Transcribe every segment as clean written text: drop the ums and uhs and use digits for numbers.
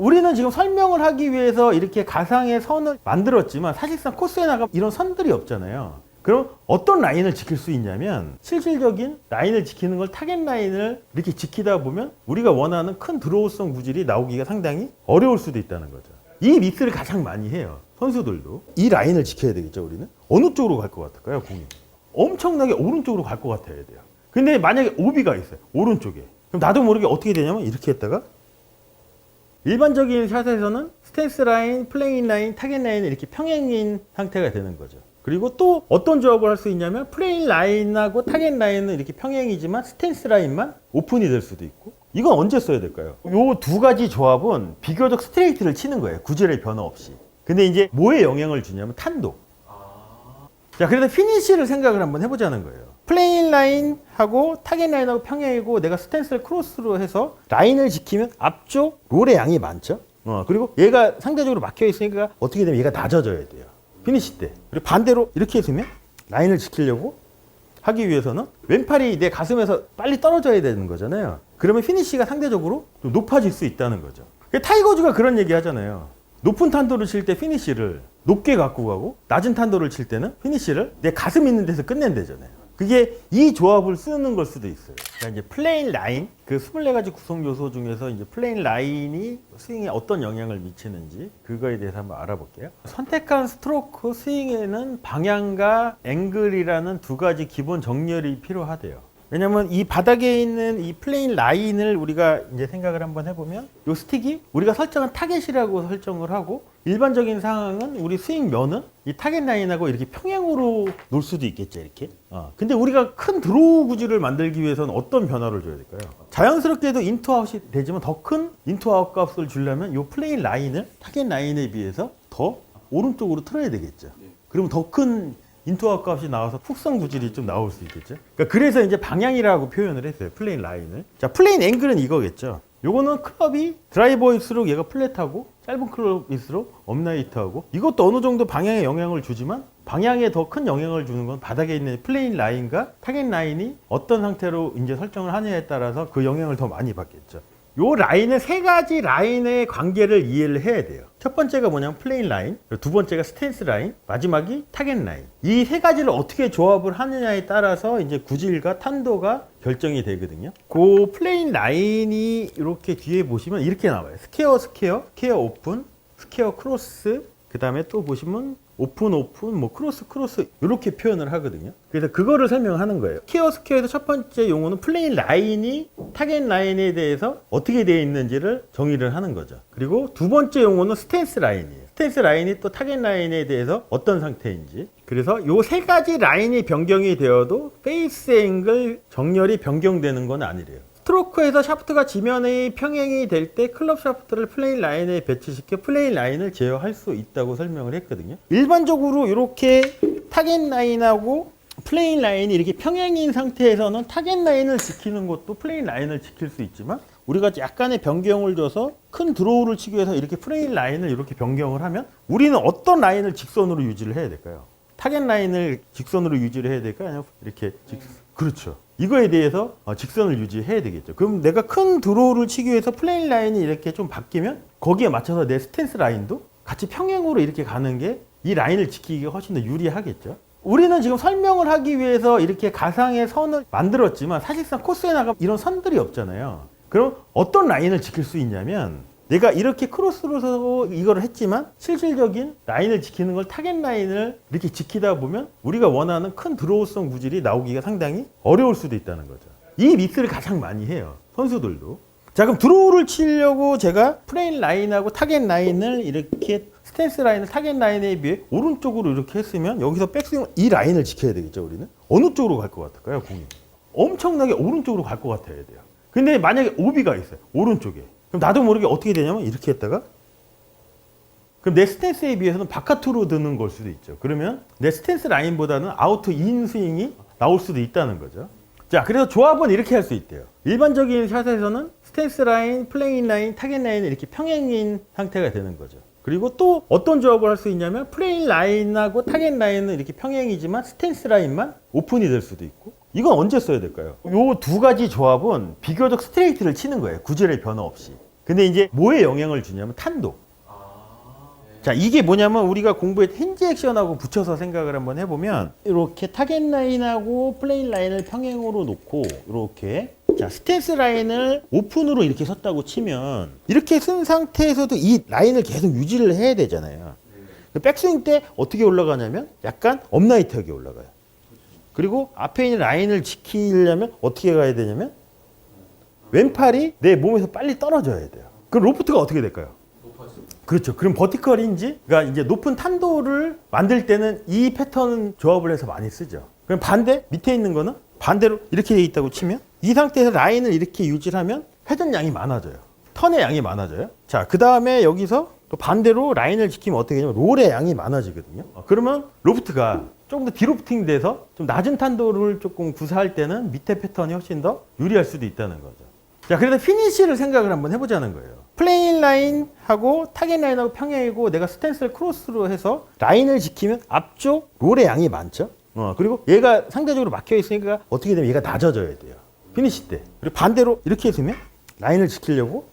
우리는 지금 설명을 하기 위해서 이렇게 가상의 선을 만들었지만 사실상 코스에 나가면 이런 선들이 없잖아요. 그럼 어떤 라인을 지킬 수 있냐면 실질적인 라인을 지키는 걸 타겟 라인을 이렇게 지키다 보면 우리가 원하는 큰 드로우성 구질이 나오기가 상당히 어려울 수도 있다는 거죠. 이 미스를 가장 많이 해요. 선수들도. 이 라인을 지켜야 되겠죠, 우리는? 어느 쪽으로 갈 것 같을까요, 공이? 엄청나게 오른쪽으로 갈 것 같아야 돼요. 근데 만약에 오비가 있어요, 오른쪽에. 그럼 나도 모르게 어떻게 되냐면 이렇게 했다가 일반적인 샷에서는 스탠스 라인, 플레인 라인, 타겟 라인이 이렇게 평행인 상태가 되는 거죠. 그리고 또 어떤 조합을 할 수 있냐면 플레인 라인하고 타겟 라인은 이렇게 평행이지만 스탠스 라인만 오픈이 될 수도 있고. 이건 언제 써야 될까요? 요 두 가지 조합은 비교적 스트레이트를 치는 거예요. 구질의 변화 없이. 근데 이제 뭐에 영향을 주냐면 탄도. 자, 그래서 피니쉬를 생각을 한번 해보자는 거예요. 플레인 라인하고 타겟 라인하고 평행이고 내가 스탠스를 크로스로 해서 라인을 지키면 앞쪽 롤의 양이 많죠. 그리고 얘가 상대적으로 막혀 있으니까 어떻게 되면 얘가 낮아져야 돼요. 피니쉬 때. 그리고 반대로 이렇게 했으면 라인을 지키려고 하기 위해서는 왼팔이 내 가슴에서 빨리 떨어져야 되는 거잖아요. 그러면 피니쉬가 상대적으로 좀 높아질 수 있다는 거죠. 타이거즈가 그런 얘기 하잖아요. 높은 탄도를 칠 때 피니쉬를 높게 갖고 가고 낮은 탄도를 칠 때는 피니쉬를 내 가슴 있는 데서 끝낸다잖아요. 그게 이 조합을 쓰는 걸 수도 있어요. 그러니까 이제 플레인 라인, 그 24가지 구성 요소 중에서 이제 플레인 라인이 스윙에 어떤 영향을 미치는지 그거에 대해서 한번 알아볼게요. 선택한 스트로크 스윙에는 방향과 앵글이라는 두 가지 기본 정렬이 필요하대요. 왜냐면 이 바닥에 있는 이 플레인 라인을 우리가 이제 생각을 한번 해보면 이 스틱이 우리가 설정한 타겟이라고 설정을 하고 일반적인 상황은 우리 스윙 면은 이 타겟 라인하고 이렇게 평행으로 놓을 수도 있겠죠, 이렇게. 근데 우리가 큰 드로우 구질을 만들기 위해서는 어떤 변화를 줘야 될까요? 자연스럽게도 인투아웃이 되지만 더 큰 인투아웃 값을 주려면 이 플레인 라인을 타겟 라인에 비해서 더 오른쪽으로 틀어야 되겠죠. 그러면 더 큰 인투아웃 값이 나와서 훅성 구질이 좀 나올 수 있겠죠. 그래서 이제 방향이라고 표현을 했어요, 플레인 라인을. 자, 플레인 앵글은 이거겠죠. 요거는 클럽이 드라이버일수록 얘가 플랫하고 짧은 클럽일수록 업라이트하고 이것도 어느 정도 방향에 영향을 주지만 방향에 더 큰 영향을 주는 건 바닥에 있는 플레인 라인과 타겟 라인이 어떤 상태로 이제 설정을 하느냐에 따라서 그 영향을 더 많이 받겠죠. 요 라인은 세 가지 라인의 관계를 이해를 해야 돼요. 첫 번째가 뭐냐면 플레인 라인, 두 번째가 스탠스 라인, 마지막이 타겟 라인. 이 세 가지를 어떻게 조합을 하느냐에 따라서 이제 구질과 탄도가 결정이 되거든요. 그 플레인 라인이 이렇게 뒤에 보시면 이렇게 나와요. 스퀘어, 스퀘어, 스퀘어 오픈, 스퀘어 크로스, 그 다음에 또 보시면 오픈, 오픈, 뭐 크로스, 크로스 이렇게 표현을 하거든요. 그래서 그거를 설명하는 거예요. 스퀘어에서 첫 번째 용어는 플레인 라인이 타겟 라인에 대해서 어떻게 되어 있는지를 정의를 하는 거죠. 그리고 두 번째 용어는 스탠스 라인이에요. 스탠스 라인이 또 타겟 라인에 대해서 어떤 상태인지. 그래서 요 세 가지 라인이 변경이 되어도 페이스 앵글 정렬이 변경되는 건 아니래요. 스트로크에서 샤프트가 지면의 평행이 될 때 클럽 샤프트를 플레인 라인에 배치시켜 플레인 라인을 제어할 수 있다고 설명을 했거든요. 일반적으로 이렇게 타겟 라인하고 플레인 라인이 이렇게 평행인 상태에서는 타겟 라인을 지키는 것도 플레인 라인을 지킬 수 있지만 우리가 약간의 변경을 줘서 큰 드로우를 치기 위해서 이렇게 플레인 라인을 이렇게 변경을 하면 우리는 어떤 라인을 직선으로 유지를 해야 될까요? 타겟 라인을 직선으로 유지를 해야 될까요? 아니면 이렇게 그렇죠. 이거에 대해서 직선을 유지해야 되겠죠. 그럼 내가 큰 드로우를 치기 위해서 플레인 라인이 이렇게 좀 바뀌면 거기에 맞춰서 내 스탠스 라인도 같이 평행으로 이렇게 가는 게 이 라인을 지키기가 훨씬 더 유리하겠죠. 우리는 지금 설명을 하기 위해서 이렇게 가상의 선을 만들었지만 사실상 코스에 나가면 이런 선들이 없잖아요. 그럼 어떤 라인을 지킬 수 있냐면 내가 이렇게 크로스로 서고 이거를 했지만 실질적인 라인을 지키는 걸 타겟 라인을 이렇게 지키다 보면 우리가 원하는 큰 드로우성 구질이 나오기가 상당히 어려울 수도 있다는 거죠. 이 미스를 가장 많이 해요, 선수들도. 자, 그럼 드로우를 치려고 제가 플레인 라인하고 타겟 라인을 이렇게 스탠스 라인을 타겟 라인에 비해 오른쪽으로 이렇게 했으면 여기서 백스윙 이 라인을 지켜야 되겠죠, 우리는. 어느 쪽으로 갈 것 같을까요, 공이? 엄청나게 오른쪽으로 갈 것 같아야 돼요. 근데 만약에 오비가 있어요, 오른쪽에. 그럼 나도 모르게 어떻게 되냐면 이렇게 했다가 그럼 내 스탠스에 비해서는 바깥으로 드는 걸 수도 있죠. 그러면 내 스탠스 라인보다는 아우트 인 스윙이 나올 수도 있다는 거죠. 자, 그래서 조합은 이렇게 할 수 있대요. 일반적인 샷에서는 스탠스 라인, 플레인 라인, 타겟 라인이 이렇게 평행인 상태가 되는 거죠. 그리고 또 어떤 조합을 할 수 있냐면 플레인 라인하고 타겟 라인은 이렇게 평행이지만 스탠스 라인만 오픈이 될 수도 있고. 이건 언제 써야 될까요? 요 두 가지 조합은 비교적 스트레이트를 치는 거예요, 구질의 변화 없이. 근데 이제 뭐에 영향을 주냐면 탄도. 자, 이게 뭐냐면 우리가 공부했던 힌지 액션하고 붙여서 생각을 한번 해보면 이렇게 타겟 라인하고 플레인 라인을 평행으로 놓고 이렇게 자, 스탠스 라인을 오픈으로 이렇게 섰다고 치면 이렇게 쓴 상태에서도 이 라인을 계속 유지를 해야 되잖아요. 백스윙 때 어떻게 올라가냐면 약간 업라이트하게 올라가요. 그리고 앞에 있는 라인을 지키려면 어떻게 가야 되냐면 왼팔이 내 몸에서 빨리 떨어져야 돼요. 그럼 로프트가 어떻게 될까요? 그렇죠. 그럼 버티컬 힌지가 이제 높은 탄도를 만들 때는 이 패턴 조합을 해서 많이 쓰죠. 그럼 반대 밑에 있는 거는 반대로 이렇게 돼 있다고 치면 이 상태에서 라인을 이렇게 유지를 하면 회전 양이 많아져요. 턴의 양이 많아져요. 자, 그 다음에 여기서 또 반대로 라인을 지키면 어떻게 되냐면 롤의 양이 많아지거든요. 그러면 로프트가 조금 더 디로프팅 돼서 좀 낮은 탄도를 조금 구사할 때는 밑에 패턴이 훨씬 더 유리할 수도 있다는 거죠. 자, 그래서 피니쉬를 생각을 한번 해보자는 거예요. 플레인 라인하고 타겟 라인하고 평행이고 내가 스탠스를 크로스로 해서 라인을 지키면 앞쪽 롤의 양이 많죠. 그리고 얘가 상대적으로 막혀 있으니까 어떻게 되면 얘가 낮아져야 돼요. 피니쉬 때. 그리고 반대로 이렇게 했으면 라인을 지키려고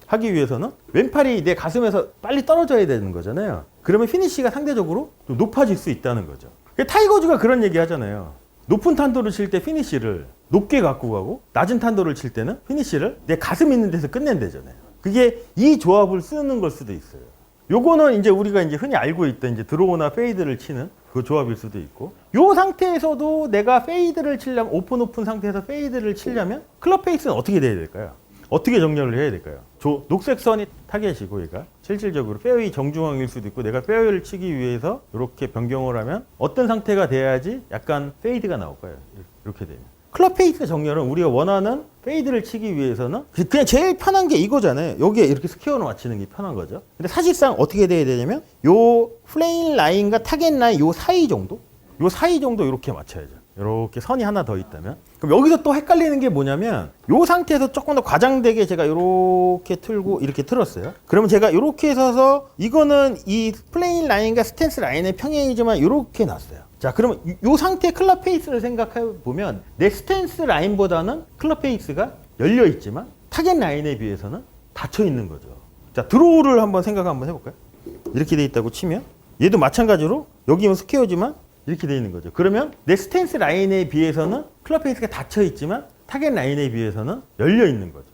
하기 위해서는 왼팔이 내 가슴에서 빨리 떨어져야 되는 거잖아요. 그러면 피니쉬가 상대적으로 좀 높아질 수 있다는 거죠. 타이거즈가 그런 얘기 하잖아요. 높은 탄도를 칠 때 피니쉬를 높게 갖고 가고 낮은 탄도를 칠 때는 피니쉬를 내 가슴 있는 데서 끝낸다잖아요. 그게 이 조합을 쓰는 걸 수도 있어요. 요거는 이제 우리가 이제 흔히 알고 있던 이제 드로우나 페이드를 치는 그 조합일 수도 있고, 요 상태에서도 내가 페이드를 치려면 오픈 상태에서 페이드를 치려면 클럽 페이스는 어떻게 돼야 될까요? 어떻게 정렬을 해야 될까요? 녹색 선이 타겟이고 얘가 실질적으로 페어웨이 정중앙일 수도 있고 내가 페어웨이를 치기 위해서 이렇게 변경을 하면 어떤 상태가 돼야지 약간 페이드가 나올까요? 이렇게 되면. 클럽 페이스 정렬은 우리가 원하는 페이드를 치기 위해서는 그냥 제일 편한 게 이거잖아요. 여기에 이렇게 스퀘어로 맞추는 게 편한 거죠. 근데 사실상 어떻게 돼야 되냐면 요 플레인 라인과 타겟 라인 요 사이 정도? 요 사이 정도 이렇게 맞춰야죠. 이렇게 선이 하나 더 있다면. 그럼 여기서 또 헷갈리는 게 뭐냐면 요 상태에서 조금 더 과장되게 제가 이렇게 틀고 이렇게 틀었어요. 그러면 제가 이렇게 서서 이거는 이 플레인 라인과 스탠스 라인의 평행이지만 이렇게 놨어요. 자, 그러면 요 상태의 클럽 페이스를 생각해 보면 내 스탠스 라인보다는 클럽 페이스가 열려 있지만 타겟 라인에 비해서는 닫혀 있는 거죠. 자, 드로우를 한번 생각 한번 해볼까요? 이렇게 돼 있다고 치면 얘도 마찬가지로 여기는 스퀘어지만 이렇게 돼 있는 거죠. 그러면 내 스탠스 라인에 비해서는 클럽 페이스가 닫혀 있지만 타겟 라인에 비해서는 열려 있는 거죠.